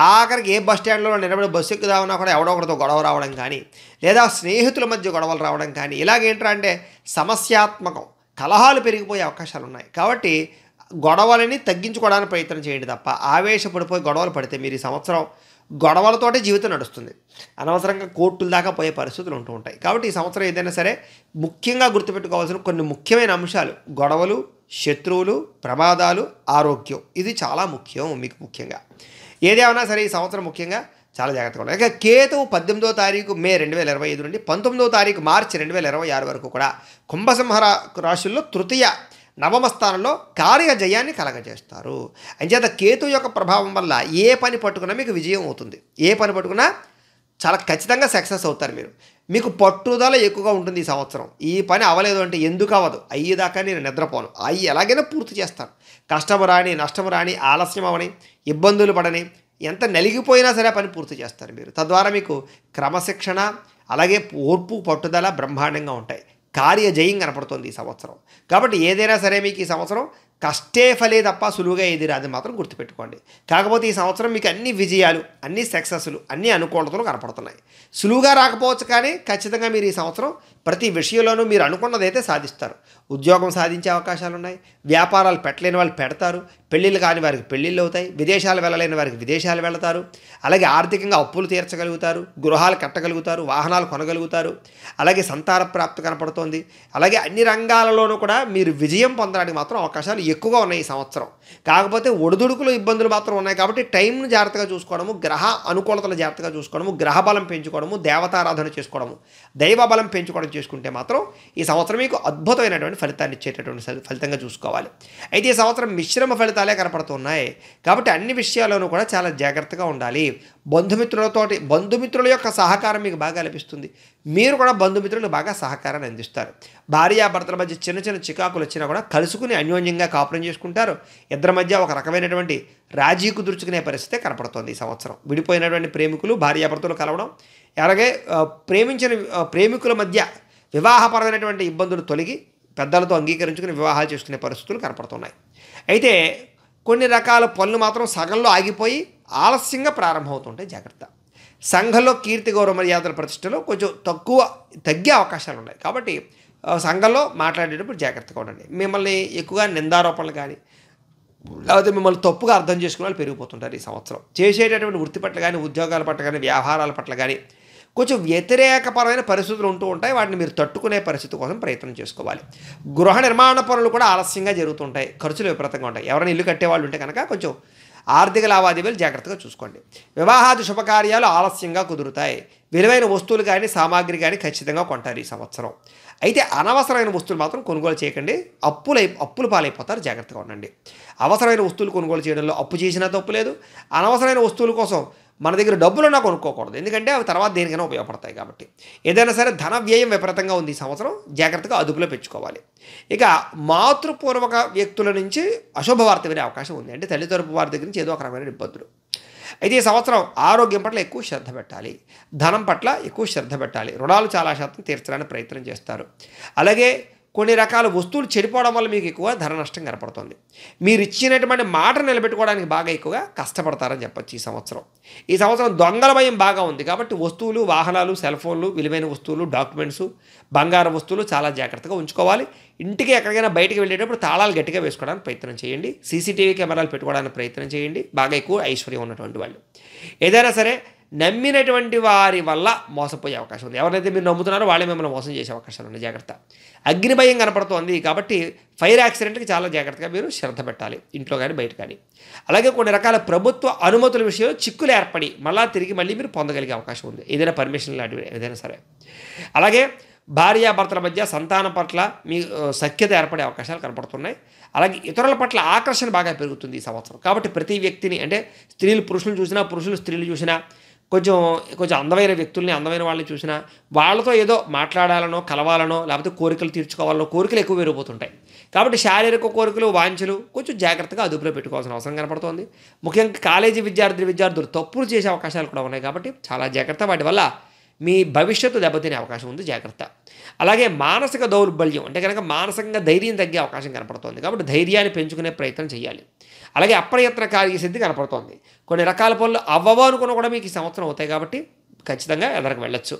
ఆఖరికి ఏ బస్ స్టాండ్లో నిలబడి బస్సు ఎక్కుదామన్నా కూడా ఎవడో ఒకరితో గొడవ రావడం కానీ, లేదా స్నేహితుల మధ్య గొడవలు రావడం కానీ, ఇలాగేంటంటే సమస్యాత్మకం, కలహాలు పెరిగిపోయే అవకాశాలు ఉన్నాయి. కాబట్టి గొడవలని తగ్గించుకోవడానికి ప్రయత్నం చేయండి తప్ప ఆవేశపడిపోయి గొడవలు పడితే మీరు ఈ సంవత్సరం గొడవలతోటే జీవితం నడుస్తుంది. అనవసరంగా కోర్టుల దాకా పోయే పరిస్థితులు ఉంటూ ఉంటాయి. కాబట్టి ఈ సంవత్సరం ఏదైనా సరే ముఖ్యంగా గుర్తుపెట్టుకోవాల్సిన కొన్ని ముఖ్యమైన అంశాలు: గొడవలు, శత్రువులు, ప్రమాదాలు, ఆరోగ్యం. ఇది చాలా ముఖ్యం. మీకు ముఖ్యంగా ఏదేమైనా సరే ఈ సంవత్సరం ముఖ్యంగా చాలా జాగ్రత్తగా ఉండాలి. ఇక కేతువు 18వ తారీఖు మే 2025 నుండి 19వ తారీఖు మార్చి 2026 వరకు కూడా కుంభసింహ రాశుల్లో తృతీయ నవమ స్థానంలో కార్యజయాన్ని కలగజేస్తారు. అంచేత కేతు యొక్క ప్రభావం వల్ల ఏ పని పట్టుకున్నా మీకు విజయం అవుతుంది. ఏ పని పట్టుకున్నా చాలా ఖచ్చితంగా సక్సెస్ అవుతారు మీరు. మీకు పట్టుదల ఎక్కువగా ఉంటుంది ఈ సంవత్సరం. ఈ పని అవ్వలేదు అంటే ఎందుకు అవ్వదు, అయ్యేదాకా నేను నిద్రపోను, అయ్యి ఎలాగైనా పూర్తి చేస్తాను. కష్టము రాని, నష్టము రాని, ఆలస్యం అవని, ఇబ్బందులు పడని, ఎంత నలిగిపోయినా సరే పని పూర్తి చేస్తారు మీరు. తద్వారా మీకు క్రమశిక్షణ, అలాగే ఓర్పు, పట్టుదల బ్రహ్మాండంగా ఉంటాయి. కార్యజయం కనపడుతుంది ఈ సంవత్సరం. కాబట్టి ఏదైనా సరే మీకు ఈ సంవత్సరం కష్టే ఫలే తప్ప సులువుగా ఏది రాదు మాత్రం గుర్తుపెట్టుకోండి. కాకపోతే ఈ సంవత్సరం మీకు అన్ని విజయాలు, అన్ని సక్సెస్లు, అన్ని అనుకూలతలు కనపడుతున్నాయి. సులువుగా రాకపోవచ్చు కానీ ఖచ్చితంగా మీరు ఈ సంవత్సరం ప్రతి విషయంలోనూ మీరు అనుకున్నదైతే సాధిస్తారు. ఉద్యోగం సాధించే అవకాశాలు ఉన్నాయి. వ్యాపారాలు పెట్టలేని వాళ్ళు పెడతారు. పెళ్ళిళ్ళు కాని వారికి పెళ్ళిళ్ళు అవుతాయి. విదేశాలు వెళ్ళలేని వారికి విదేశాలు వెళతారు. అలాగే ఆర్థికంగా అప్పులు తీర్చగలుగుతారు. గృహాలు కట్టగలుగుతారు. వాహనాలు కొనగలుగుతారు. అలాగే సంతాన ప్రాప్తి కనపడుతోంది. అలాగే అన్ని రంగాలలోనూ కూడా మీరు విజయం పొందడానికి మాత్రం అవకాశాలు ఎక్కువగా ఉన్నాయి ఈ సంవత్సరం. కాకపోతే ఒడిదుడుకులు, ఇబ్బందులు మాత్రం ఉన్నాయి. కాబట్టి టైంను జాగ్రత్తగా చూసుకోవడము, గ్రహ అనుకూలతలు జాగ్రత్తగా చూసుకోవడము, గ్రహ బలం పెంచుకోవడము, దేవతారాధన చేసుకోవడము, దైవ బలం పెంచుకోవడం చేసుకుంటే మాత్రం ఈ సంవత్సరం మీకు అద్భుతమైనటువంటి ఫలితాన్ని ఇచ్చేటటువంటి ఫలితంగా చూసుకోవాలి. అయితే ఈ సంవత్సరం మిశ్రమ ఫలితాలే కనపడుతున్నాయి. కాబట్టి అన్ని విషయాల్లోనూ కూడా చాలా జాగ్రత్తగా ఉండాలి. బంధుమిత్రుల యొక్క సహకారం మీకు బాగా లభిస్తుంది. మీరు కూడా బంధుమిత్రులకు బాగా సహకారాన్ని అందిస్తారు. భార్యాభర్తల మధ్య చిన్న చిన్న చికాకులు వచ్చినా కూడా కలుసుకుని అన్యోన్యంగా కాపురం చేసుకుంటారు. ఇద్దరి మధ్య ఒక రకమైనటువంటి రాజీ కుదుర్చుకునే పరిస్థితే కనపడుతోంది ఈ సంవత్సరం. విడిపోయినటువంటి ప్రేమికులు, భార్యాభర్తలు కలవడం, అలాగే ప్రేమించిన ప్రేమికుల మధ్య వివాహపరమైనటువంటి ఇబ్బందులు తొలగి పెద్దలతో అంగీకరించుకుని వివాహాలు చేసుకునే పరిస్థితులు కనపడుతున్నాయి. అయితే కొన్ని రకాల పనులు మాత్రం సగంలో ఆగిపోయి ఆలస్యంగా ప్రారంభమవుతుంటాయి, జాగ్రత్త. సంఘంలో కీర్తి గౌరవ మర్యాదల ప్రతిష్టలో కొంచెం తగ్గే అవకాశాలు ఉన్నాయి. కాబట్టి సంఘంలో మాట్లాడేటప్పుడు జాగ్రత్తగా ఉండండి. మిమ్మల్ని ఎక్కువగా నిందారోపణలు కానీ లేకపోతే మిమ్మల్ని తప్పుగా అర్థం చేసుకునే వాళ్ళు పెరిగిపోతుంటారు ఈ సంవత్సరం. చేసేటటువంటి వృత్తి పట్ల కానీ, ఉద్యోగాల పట్ల కానీ, వ్యవహారాల పట్ల కానీ కొంచెం వ్యతిరేకపరమైన పరిస్థితులు ఉంటూ ఉంటాయి. వాటిని మీరు తట్టుకునే పరిస్థితి కోసం ప్రయత్నం చేసుకోవాలి. గృహ నిర్మాణ పనులు కూడా ఆలస్యంగా జరుగుతుంటాయి, ఖర్చులు విపరీతంగా ఉంటాయి. ఎవరైనా ఇల్లు కట్టేవాళ్ళు ఉంటే కనుక కొంచెం ఆర్థిక లావాదేవీలు జాగ్రత్తగా చూసుకోండి. వివాహాది శుభకార్యాలు ఆలస్యంగా కుదురుతాయి. విలువైన వస్తువులు కానీ, సామాగ్రి కానీ ఖచ్చితంగా కొంటారు ఈ సంవత్సరం. అయితే అనవసరమైన వస్తువులు మాత్రం కొనుగోలు చేయకండి, అప్పులు పాలైపోతారు, జాగ్రత్తగా ఉండండి. అవసరమైన వస్తువులు కొనుగోలు చేయడంలో అప్పు చేసినా తప్పు లేదు. అనవసరమైన వస్తువుల కోసం మన దగ్గర డబ్బులున్నా కొనుక్కోకూడదు, ఎందుకంటే అవి తర్వాత దేనికైనా ఉపయోగపడతాయి. కాబట్టి ఏదైనా సరే ధన వ్యయం విపరీతంగా ఉంది ఈ సంవత్సరం, జాగ్రత్తగా అదుపులో పెంచుకోవాలి. ఇక మాతృపూర్వక వ్యక్తుల నుంచి అశుభవార్త వినే అవకాశం ఉంది, అంటే తల్లి తరపు వారి దగ్గర నుంచి ఏదో ఒక రకమైన ఇబ్బందులు. అయితే ఈ సంవత్సరం ఆరోగ్యం పట్ల ఎక్కువ శ్రద్ధ పెట్టాలి, ధనం పట్ల ఎక్కువ శ్రద్ధ పెట్టాలి. రుణాలు చాలా శాతం తీర్చడానికి ప్రయత్నం చేస్తారు. అలాగే కొన్ని రకాల వస్తువులు చెడిపోవడం వల్ల మీకు ఎక్కువ ధన నష్టం కనపడుతుంది. మీరు ఇచ్చినటువంటి మాట నిలబెట్టుకోవడానికి బాగా ఎక్కువగా కష్టపడతారని చెప్పచ్చు ఈ సంవత్సరం. ఈ సంవత్సరం దొంగల భయం బాగా ఉంది, కాబట్టి వస్తువులు, వాహనాలు, సెల్ ఫోన్లు, విలువైన వస్తువులు, డాక్యుమెంట్స్, బంగారు వస్తువులు చాలా జాగ్రత్తగా ఉంచుకోవాలి. ఇంటికి ఎక్కడికైనా బయటికి వెళ్ళేటప్పుడు తాళాలు గట్టిగా వేసుకోవడానికి ప్రయత్నం చేయండి. సీసీటీవీ కెమెరాలు పెట్టుకోవడానికి ప్రయత్నం చేయండి, బాగా ఎక్కువ ఐశ్వర్యం ఉన్నటువంటి వాళ్ళు. ఏదైనా సరే నమ్మినటువంటి వారి వల్ల మోసపోయే అవకాశం ఉంది. ఎవరైతే మీరు నమ్ముతున్నారో వాళ్ళే మిమ్మల్ని మోసం చేసే అవకాశాలు ఉన్నాయి, జాగ్రత్త. అగ్ని భయం కనపడుతోంది, కాబట్టి ఫైర్ యాక్సిడెంట్కి చాలా జాగ్రత్తగా మీరు శ్రద్ధ పెట్టాలి, ఇంట్లో కానీ బయట కానీ. అలాగే కొన్ని రకాల ప్రభుత్వ అనుమతుల విషయంలో చిక్కులు ఏర్పడి మళ్ళీ మీరు పొందగలిగే అవకాశం ఉంది, ఏదైనా పర్మిషన్ లాంటివి ఏదైనా సరే. అలాగే భార్యాభర్తల మధ్య సంతానం పట్ల మీ సఖ్యత ఏర్పడే అవకాశాలు కనపడుతున్నాయి. అలాగే ఇతరుల పట్ల ఆకర్షణ బాగా పెరుగుతుంది ఈ సంవత్సరం. కాబట్టి ప్రతి వ్యక్తిని, అంటే స్త్రీలు పురుషులు చూసినా, పురుషులు స్త్రీలు చూసినా, కొంచెం అందమైన వ్యక్తుల్ని, అందమైన వాళ్ళని చూసినా వాళ్ళతో ఏదో మాట్లాడాలనో, కలవాలనో, లేకపోతే కోరికలు తీర్చుకోవాలనో కోరికలు ఎక్కువ పెరిగిపోతుంటాయి. కాబట్టి శారీరక కోరికలు, వాంఛలు కొంచెం జాగ్రత్తగా అదుపులో పెట్టుకోవాల్సిన అవసరం కనపడుతోంది. ముఖ్యంగా కాలేజీ విద్యార్థులు తప్పులు చేసే అవకాశాలు కూడా ఉన్నాయి, కాబట్టి చాలా జాగ్రత్త. వాటి వల్ల మీ భవిష్యత్తు దెబ్బతినే అవకాశం ఉంది, జాగ్రత్త. అలాగే మానసిక దౌర్బల్యం, అంటే కనుక మానసికంగా ధైర్యం తగ్గే అవకాశం కనపడుతోంది, కాబట్టి ధైర్యాన్ని పెంచుకునే ప్రయత్నం చేయాలి. అలాగే అప్రయత్న కార్యసిద్ధి కనపడుతోంది. కొన్ని రకాల పనులు అవ్వవనుకున్న కూడా మీకు ఈ సంవత్సరం అవుతాయి, కాబట్టి ఖచ్చితంగా ఎదరకు వెళ్ళొచ్చు.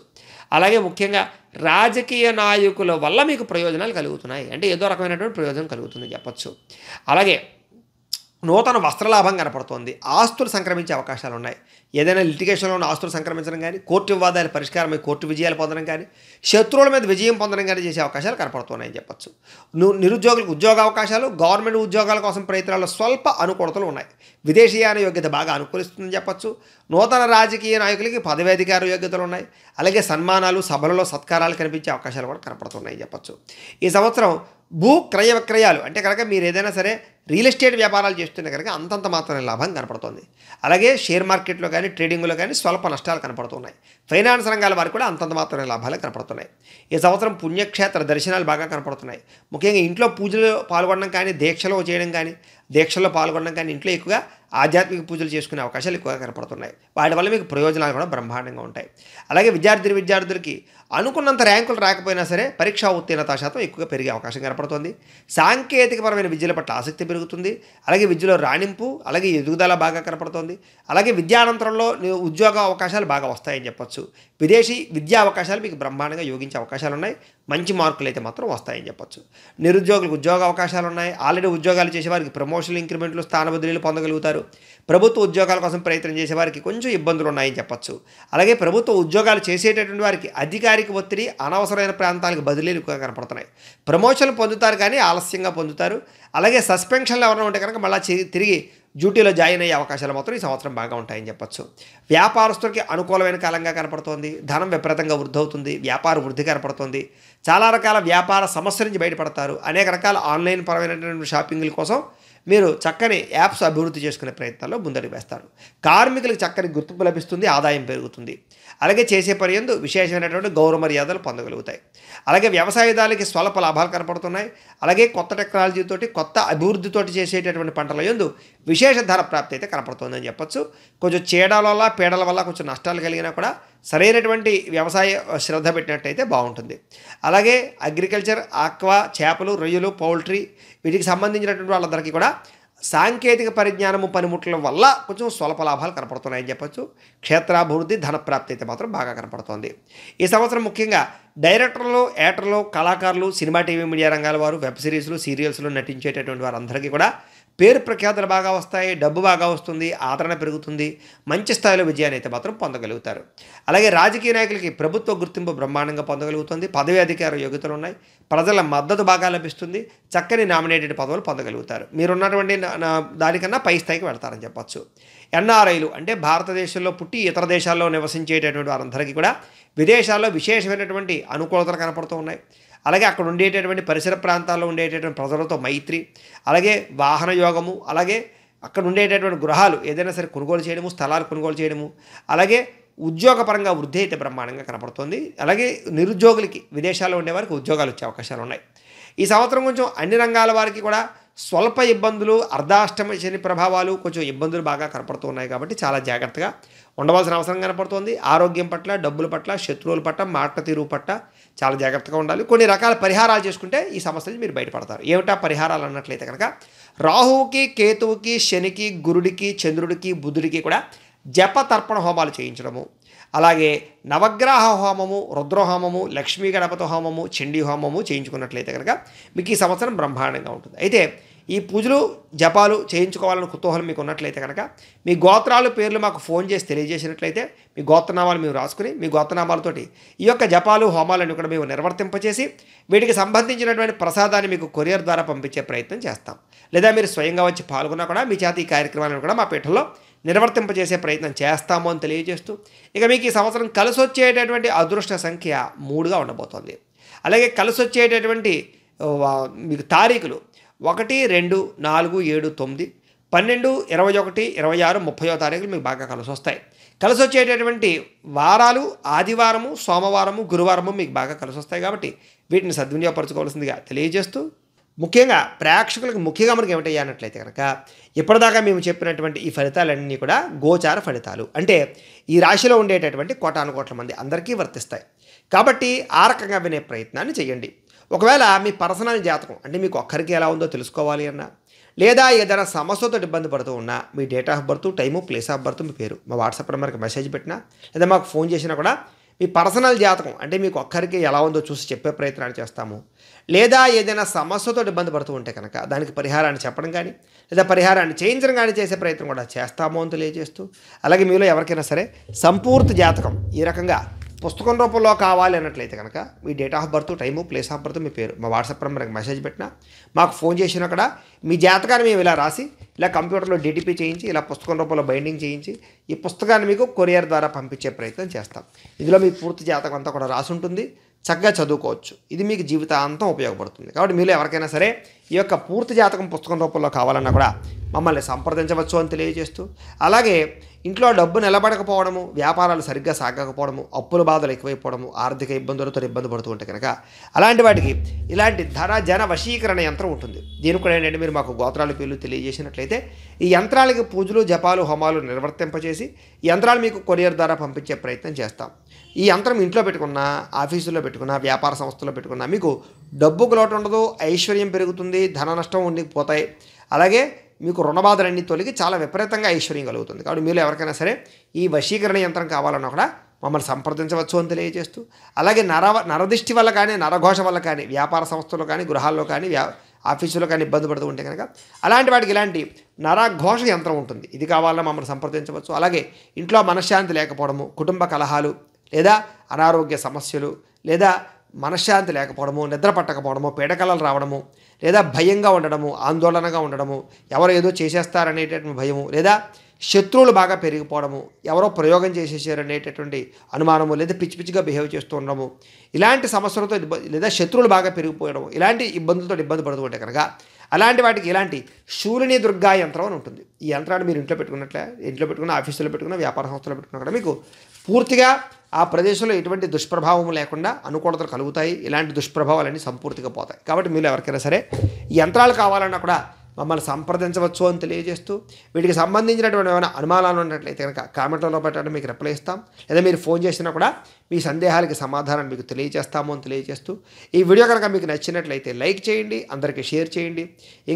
అలాగే ముఖ్యంగా రాజకీయ నాయకుల వల్ల మీకు ప్రయోజనాలు కలుగుతున్నాయి, అంటే ఏదో రకమైనటువంటి ప్రయోజనం కలుగుతుంది చెప్పచ్చు. అలాగే నూతన వస్త్రలాభం కనపడుతోంది, ఆస్తులు సంక్రమించే అవకాశాలు ఉన్నాయి. ఏదైనా లిటిగేషన్లో ఉన్న ఆస్తులు సంక్రమించడం కానీ, కోర్టు వివాదాలు పరిష్కారమై కోర్టు విజయాలు పొందడం కానీ, శత్రువుల మీద విజయం పొందడం కానీ చేసే అవకాశాలు కనపడుతున్నాయని చెప్పచ్చు. నిరుద్యోగులకు ఉద్యోగ అవకాశాలు, గవర్నమెంట్ ఉద్యోగాల కోసం ప్రయత్నాల్లో స్వల్ప అనుకూలతలు ఉన్నాయి. విదేశీయాన యోగ్యత బాగా అనుకూలిస్తుందని చెప్పచ్చు. నూతన రాజకీయ నాయకులకి పదవేధికార యోగ్యతలు ఉన్నాయి. అలాగే సన్మానాలు, సభలలో సత్కారాలు కనిపించే అవకాశాలు కూడా కనపడుతున్నాయని చెప్పచ్చు. ఈ సంవత్సరం భూ క్రయ విక్రయాలు, అంటే కనుక మీరు ఏదైనా సరే రియల్ ఎస్టేట్ వ్యాపారాలు చేస్తుంటే కనుక అంతంత మాత్రమే లాభం కనపడుతుంది. అలాగే షేర్ మార్కెట్లో కానీ, ట్రేడింగ్లో కానీ స్వల్ప నష్టాలు కనపడుతున్నాయి. ఫైనాన్స్ రంగాల వారికి కూడా అంతంత మాత్రమే లాభాలు కనపడుతున్నాయి. ఈ సంవత్సరం పుణ్యక్షేత్ర దర్శనాలు బాగా కనపడుతున్నాయి. ముఖ్యంగా ఇంట్లో పూజలు పాల్గొనడం కానీ, దీక్షలో పాల్గొనడం కానీ, ఇంట్లో ఎక్కువగా ఆధ్యాత్మిక పూజలు చేసుకునే అవకాశాలు ఎక్కువగా కనపడుతున్నాయి. వాటి వల్ల మీకు ప్రయోజనాలు కూడా బ్రహ్మాండంగా ఉంటాయి. అలాగే విద్యార్థులకి అనుకున్నంత ర్యాంకులు రాకపోయినా సరే పరీక్షా ఉత్తీర్ణత శాతం ఎక్కువగా పెరిగే అవకాశం కనపడుతుంది. సాంకేతికపరమైన విద్యల పట్ల ఆసక్తి పెరుగుతుంది. అలాగే విద్యలో రాణింపు, అలాగే ఎదుగుదల బాగా కనపడుతుంది. అలాగే విద్యానంతరంలో ఉద్యోగ అవకాశాలు బాగా వస్తాయని చెప్పచ్చు. విదేశీ విద్యా అవకాశాలు మీకు బ్రహ్మాండంగా యోగించే అవకాశాలు ఉన్నాయి. మంచి మార్కులు అయితే మాత్రం వస్తాయని చెప్పచ్చు. నిరుద్యోగులకు ఉద్యోగ అవకాశాలు ఉన్నాయి. ఆల్రెడీ ఉద్యోగాలు చేసేవారికి ప్రమోషన్లు, ఇంక్రిమెంట్లు, స్థాన బదిలీలు పొందగలుగుతారు. ప్రభుత్వ ఉద్యోగాల కోసం ప్రయత్నం చేసేవారికి కొంచెం ఇబ్బందులు ఉన్నాయని చెప్పచ్చు. అలాగే ప్రభుత్వ ఉద్యోగాలు చేసేటటువంటి వారికి అధికారిక ఒత్తిడి, అనవసరమైన ప్రాంతాలకు బదిలీలు ఎక్కువగా కనపడుతున్నాయి. ప్రమోషన్లు పొందుతారు కానీ ఆలస్యంగా పొందుతారు. అలాగే సస్పెన్షన్లు ఎవరైనా ఉంటే కనుక మళ్ళీ తిరిగి డ్యూటీలో జాయిన్ అయ్యే అవకాశాలు మాత్రం ఈ సంవత్సరం బాగా ఉంటాయని చెప్పచ్చు. వ్యాపారస్తులకి అనుకూలమైన కాలంగా కనపడుతోంది. ధనం విపరీతంగా వృద్ధి అవుతుంది. వ్యాపార వృద్ధి కనపడుతుంది. చాలా రకాల వ్యాపార సమస్యల నుంచి బయటపడతారు. అనేక రకాల ఆన్లైన్ పరమైనటువంటి షాపింగ్ల కోసం మీరు చక్కని యాప్స్ అభివృద్ధి చేసుకునే ప్రయత్నాల్లో ముందడుగు వేస్తారు. కార్మికులకు చక్కని గుర్తింపు లభిస్తుంది, ఆదాయం పెరుగుతుంది. అలాగే చేసే పని యందు విశేషమైనటువంటి గౌరవ మర్యాదలు పొందగలుగుతాయి. అలాగే వ్యవసాయదారులకి స్వల్ప లాభాలు కనపడుతున్నాయి. అలాగే కొత్త టెక్నాలజీతోటి, కొత్త అభివృద్ధితోటి చేసేటటువంటి పంటల యందు విశేష ధర ప్రాప్తి అయితే కనపడుతుందని చెప్పచ్చు. కొంచెం చీడల వల్ల, పీడల వల్ల కొంచెం నష్టాలు కలిగినా కూడా సరైనటువంటి వ్యవసాయ శ్రద్ధ పెట్టినట్టయితే బాగుంటుంది. అలాగే అగ్రికల్చర్, ఆక్వా, చేపలు, రొయ్యలు, పౌల్ట్రీ వీటికి సంబంధించినటువంటి వాళ్ళందరికీ కూడా సాంకేతిక పరిజ్ఞానము పనిముట్ల వల్ల కొంచెం స్వల్ప లాభాలు కనపడుతున్నాయని చెప్పొచ్చు. క్షేత్రాభివృద్ధి ధన ప్రాప్తి అయితే మాత్రం బాగా కనపడుతోంది. ఈ సంవత్సరం ముఖ్యంగా డైరెక్టర్లు, యాక్టర్లు, కళాకారులు, సినిమా, టీవీ, మీడియా రంగాల వారు, వెబ్ సిరీస్లు, సీరియల్స్లో నటించేటటువంటి వారందరికీ కూడా పేరు ప్రఖ్యాతులు బాగా వస్తాయి, డబ్బు బాగా వస్తుంది, ఆదరణ పెరుగుతుంది, మంచి స్థాయిలో విజయాన్ని అయితే మాత్రం పొందగలుగుతారు. అలాగే రాజకీయ నాయకులకి ప్రభుత్వ గుర్తింపు బ్రహ్మాండంగా పొందగలుగుతుంది, పదవి అధికార యోగ్యతలు ఉన్నాయి, ప్రజల మద్దతు బాగా లభిస్తుంది, చక్కని నామినేటెడ్ పదవులు పొందగలుగుతారు. మీరున్నటువంటి దానికన్నా పై స్థాయికి వెళ్తారని చెప్పచ్చు. ఎన్ఆర్ఐలు అంటే భారతదేశంలో పుట్టి ఇతర దేశాల్లో నివసించేటటువంటి వారందరికీ కూడా విదేశాల్లో విశేషమైనటువంటి అనుకూలతలు కనపడుతూ ఉన్నాయి. అలాగే అక్కడ ఉండేటటువంటి పరిసర ప్రాంతాల్లో ఉండేటటువంటి ప్రజలతో మైత్రి, అలాగే వాహన యోగము, అలాగే అక్కడ ఉండేటటువంటి గృహాలు ఏదైనా సరే కొనుగోలు చేయడము, స్థలాలు కొనుగోలు చేయడము, అలాగే ఉద్యోగపరంగా వృద్ధి అయితే బ్రహ్మాండంగా కనపడుతుంది. అలాగే నిరుద్యోగులకి, విదేశాల్లో ఉండేవారికి ఉద్యోగాలు వచ్చే అవకాశాలు ఉన్నాయి. ఈ సంవత్సరం కొంచెం అన్ని రంగాల వారికి కూడా స్వల్ప ఇబ్బందులు, అర్ధాష్టమ శని ప్రభావాలు, కొంచెం ఇబ్బందులు బాగా కనపడుతూ ఉన్నాయి. కాబట్టి చాలా జాగ్రత్తగా ఉండవలసిన అవసరం కనపడుతోంది. ఆరోగ్యం పట్ల, డబ్బుల పట్ల, శత్రువుల పట్ల, మాట తీరు పట్ల చాలా జాగ్రత్తగా ఉండాలి. కొన్ని రకాల పరిహారాలు చేసుకుంటే ఈ సమస్య నుంచి మీరు బయటపడతారు. ఏమిటా పరిహారాలు అన్నట్లయితే కనుక రాహువుకి, కేతువుకి, శనికి, గురుడికి, చంద్రుడికి, బుధుడికి కూడా జప తర్పణ హోమాలు చేయించడము, అలాగే నవగ్రహ హోమము, రుద్రహోమము, లక్ష్మీ గణపతి హోమము, చండీ హోమము చేయించుకున్నట్లయితే కనుక మీకు ఈ సంవత్సరం బ్రహ్మాండంగా ఉంటుంది. అయితే ఈ పూజలు, జపాలు చేయించుకోవాలని కుతూహలం మీకు ఉన్నట్లయితే కనుక మీ గోత్రాలు, పేర్లు మాకు ఫోన్ చేసి తెలియజేసినట్లయితే మీ గోత్రనామాలు మేము రాసుకుని మీ గోత్రనామాలతోటి ఈ యొక్క జపాలు, హోమాలను కూడా మేము నిర్వర్తింపచేసి వీటికి సంబంధించినటువంటి ప్రసాదాన్ని మీకు కొరియర్ ద్వారా పంపించే ప్రయత్నం చేస్తాం. లేదా మీరు స్వయంగా వచ్చి పాల్గొన్నా కూడా మీ చేత ఈ కార్యక్రమాలను కూడా మా పీఠంలో నిర్వర్తింపజేసే ప్రయత్నం చేస్తాము అని తెలియజేస్తూ, ఇక మీకు ఈ సంవత్సరం కలిసి వచ్చేటటువంటి అదృష్ట సంఖ్య 3గా ఉండబోతోంది. అలాగే కలిసి వచ్చేటటువంటి మీకు తారీఖులు 1, 2, 4, 7, 9, 12, 21, 26, 30వ తారీఖులు మీకు బాగా కలిసి వస్తాయి. కలిసి వచ్చేటటువంటి వారాలు ఆదివారము, సోమవారము, గురువారము మీకు బాగా కలిసి వస్తాయి. కాబట్టి వీటిని సద్వినియోగపరచుకోవాల్సిందిగా తెలియజేస్తూ, ముఖ్యంగా ప్రేక్షకులకు ముఖ్యంగా మనకి ఏమిటయ్యా అన్నట్లయితే కనుక ఇప్పటిదాకా మేము చెప్పినటువంటి ఈ ఫలితాలన్నీ కూడా గోచార ఫలితాలు, అంటే ఈ రాశిలో ఉండేటటువంటి కోటాను కోట్ల మంది అందరికీ వర్తిస్తాయి. కాబట్టి ఆ రకంగా వినే ప్రయత్నాన్ని చేయండి. ఒకవేళ మీ పర్సనల్ జాతకం అంటే మీకు ఒక్కరికి ఎలా ఉందో తెలుసుకోవాలి అన్నా, లేదా ఏదైనా సమస్యతో ఇబ్బంది పడుతూ ఉన్నా మీ date of birth, time, place of birth, మీ పేరు మా వాట్సాప్ నెంబర్కి మెసేజ్ పెట్టినా, లేదా మాకు ఫోన్ చేసినా కూడా మీ పర్సనల్ జాతకం అంటే మీకు ఒక్కరికి ఎలా ఉందో చూసి చెప్పే ప్రయత్నాన్ని చేస్తాము. లేదా ఏదైనా సమస్యతో ఇబ్బంది పడుతూ ఉంటే కనుక దానికి పరిహారాన్ని చెప్పడం కానీ, లేదా పరిహారాన్ని చేయించడం కానీ చేసే ప్రయత్నం కూడా చేస్తాము అని తెలియజేస్తూ, అలాగే మీలో ఎవరికైనా సరే సంపూర్తి జాతకం ఈ రకంగా పుస్తకం రూపంలో కావాలి అన్నట్లయితే కనుక మీ date of birth, time, place of birth, మీ పేరు మా వాట్సాప్ నెంబర్కి మెసేజ్ పెట్టినా, మాకు ఫోన్ చేసినా కూడా మీ జాతకాన్ని మేము ఇలా రాసి, ఇలా కంప్యూటర్లో డిటిపి చేయించి, ఇలా పుస్తకం రూపంలో బైండింగ్ చేయించి ఈ పుస్తకాన్ని మీకు కొరియర్ ద్వారా పంపించే ప్రయత్నం చేస్తాం. ఇందులో మీ పూర్తి జాతకం అంతా కూడా రాసి ఉంటుంది, చక్కగా చదువుకోవచ్చు. ఇది మీకు జీవితాంతం ఉపయోగపడుతుంది. కాబట్టి మీరు ఎవరికైనా సరే ఈ యొక్క పూర్తి జాతకం పుస్తకం రూపంలో కావాలన్నా కూడా మమ్మల్ని సంప్రదించవచ్చు అని తెలియజేస్తూ, అలాగే ఇంట్లో డబ్బు నిలబడకపోవడము, వ్యాపారాలు సరిగ్గా సాగకపోవడము, అప్పుల బాధలు ఎక్కువైపోవడము, ఆర్థిక ఇబ్బందులతో ఇబ్బంది పడుతూ ఉంటే కనుక అలాంటి వాటికి ఇలాంటి జన వశీకరణ యంత్రం ఉంటుంది. దీని కూడా ఏంటంటే మీరు మాకు గోత్రాల పేర్లు తెలియజేసినట్లయితే ఈ యంత్రాలకి పూజలు, జపాలు, హోమాలు నిర్వర్తింపచేసి ఈ యంత్రాలు మీకు కొరియర్ ద్వారా పంపించే ప్రయత్నం చేస్తాం. ఈ యంత్రం ఇంట్లో పెట్టుకున్నా, ఆఫీసులో పెట్టుకున్నా, వ్యాపార సంస్థలో పెట్టుకున్నా మీకు డబ్బుకు లోటు ఉండదు, ఐశ్వర్యం పెరుగుతుంది, ధన నష్టం ఉండిపోతాయి. అలాగే మీకు రుణబాధలన్నీ తొలగి చాలా విపరీతంగా ఐశ్వర్యం కలుగుతుంది. కాబట్టి మీరు ఎవరికైనా సరే ఈ వశీకరణ యంత్రం కావాలన్నా కూడా మమ్మల్ని సంప్రదించవచ్చు అని తెలియజేస్తూ, అలాగే నరదిష్టి వల్ల కానీ, నరఘోష వల్ల కానీ, వ్యాపార సంస్థల్లో కానీ, గృహాల్లో కానీ, ఆఫీసులో కానీ ఇబ్బంది పడుతూ ఉంటే కనుక అలాంటి వాటికి ఇలాంటి నరఘోష యంత్రం ఉంటుంది. ఇది కావాలన్నా మమ్మల్ని సంప్రదించవచ్చు. అలాగే ఇంట్లో మనశ్శాంతి లేకపోవడము, కుటుంబ కలహాలు, లేదా అనారోగ్య సమస్యలు, లేదా మనశ్శాంతి లేకపోవడము, నిద్ర పట్టకపోవడము, పీడకలలు రావడము, లేదా భయంగా ఉండడము, ఆందోళనగా ఉండడము, ఎవరో ఏదో చేసేస్తారనేటటువంటి భయము, లేదా శత్రువులు బాగా పెరిగిపోవడము, ఎవరో ప్రయోగం చేసేసారనేటటువంటి అనుమానము, లేదా పిచ్చి పిచ్చిగా బిహేవ్ చేస్తూ ఉండడము, ఇలాంటి సమస్యలతో లేదా శత్రువులు బాగా పెరిగిపోవడము, ఇలాంటి ఇబ్బందులతో ఇబ్బంది పడుతూ ఉంటే కనుక అలాంటి వాటికి ఇలాంటి శూలిని దుర్గా యంత్రం అని ఉంటుంది. ఈ యంత్రాన్ని మీరు ఇంట్లో పెట్టుకున్న, ఆఫీసులో పెట్టుకున్న, వ్యాపార సంస్థలో పెట్టుకున్నా కూడా మీకు పూర్తిగా ఆ ప్రదేశంలో ఎటువంటి దుష్ప్రభావం లేకుండా అనుకూలతలు కలుగుతాయి. ఇలాంటి దుష్ప్రభావాలన్నీ సంపూర్తిగా పోతాయి. కాబట్టి మీరు ఎవరికైనా సరే ఈ యంత్రాలు కావాలన్నా కూడా మమ్మల్ని సంప్రదించవచ్చు అని తెలియజేస్తూ, వీటికి సంబంధించినటువంటి ఏమైనా అనుమానాలు ఉన్నట్లయితే కనుక కామెంట్లలో పెట్టండి, మీకు రిప్లై ఇస్తాం. లేదా మీరు ఫోన్ చేసినా కూడా మీ సందేహాలకి సమాధానం మీకు తెలియజేస్తాము అని తెలియజేస్తూ, ఈ వీడియో కనుక మీకు నచ్చినట్లయితే లైక్ చేయండి, అందరికీ షేర్ చేయండి.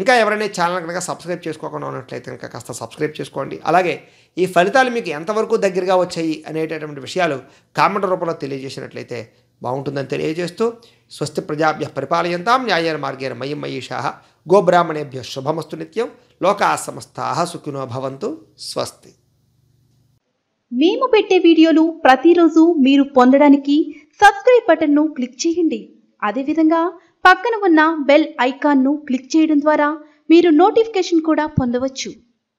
ఇంకా ఎవరైనా ఛానల్ కనుక సబ్స్క్రైబ్ చేసుకోకుండా ఉన్నట్లయితే కనుక కాస్త సబ్స్క్రైబ్ చేసుకోండి. అలాగే ఈ ఫలితాలు మీకు ఎంతవరకు దగ్గరగా వచ్చాయి అనేటటువంటి విషయాలు కామెంట్ రూపంలో తెలియజేసినట్లయితే బాగుంటుందని తెలియజేస్తూ, స్వస్తి ప్రజాభ్య పరిపాలయంతాం న్యాయేన మార్గేణ మయ్యం మయీషాః గోబ్రాహ్మణేభ్యో శుభమస్తు నిత్యం లోకాః సమస్తాః సుఖినో భవంతు. స్వస్తి. మేము పెట్టే వీడియోలు ప్రతిరోజు మీరు పొందడానికి సబ్స్క్రైబ్ బటన్ను క్లిక్ చేయండి. అదేవిధంగా పక్కన ఉన్న బెల్ ఐకాన్ను క్లిక్ చేయడం ద్వారా మీరు నోటిఫికేషన్ కూడా పొందవచ్చు.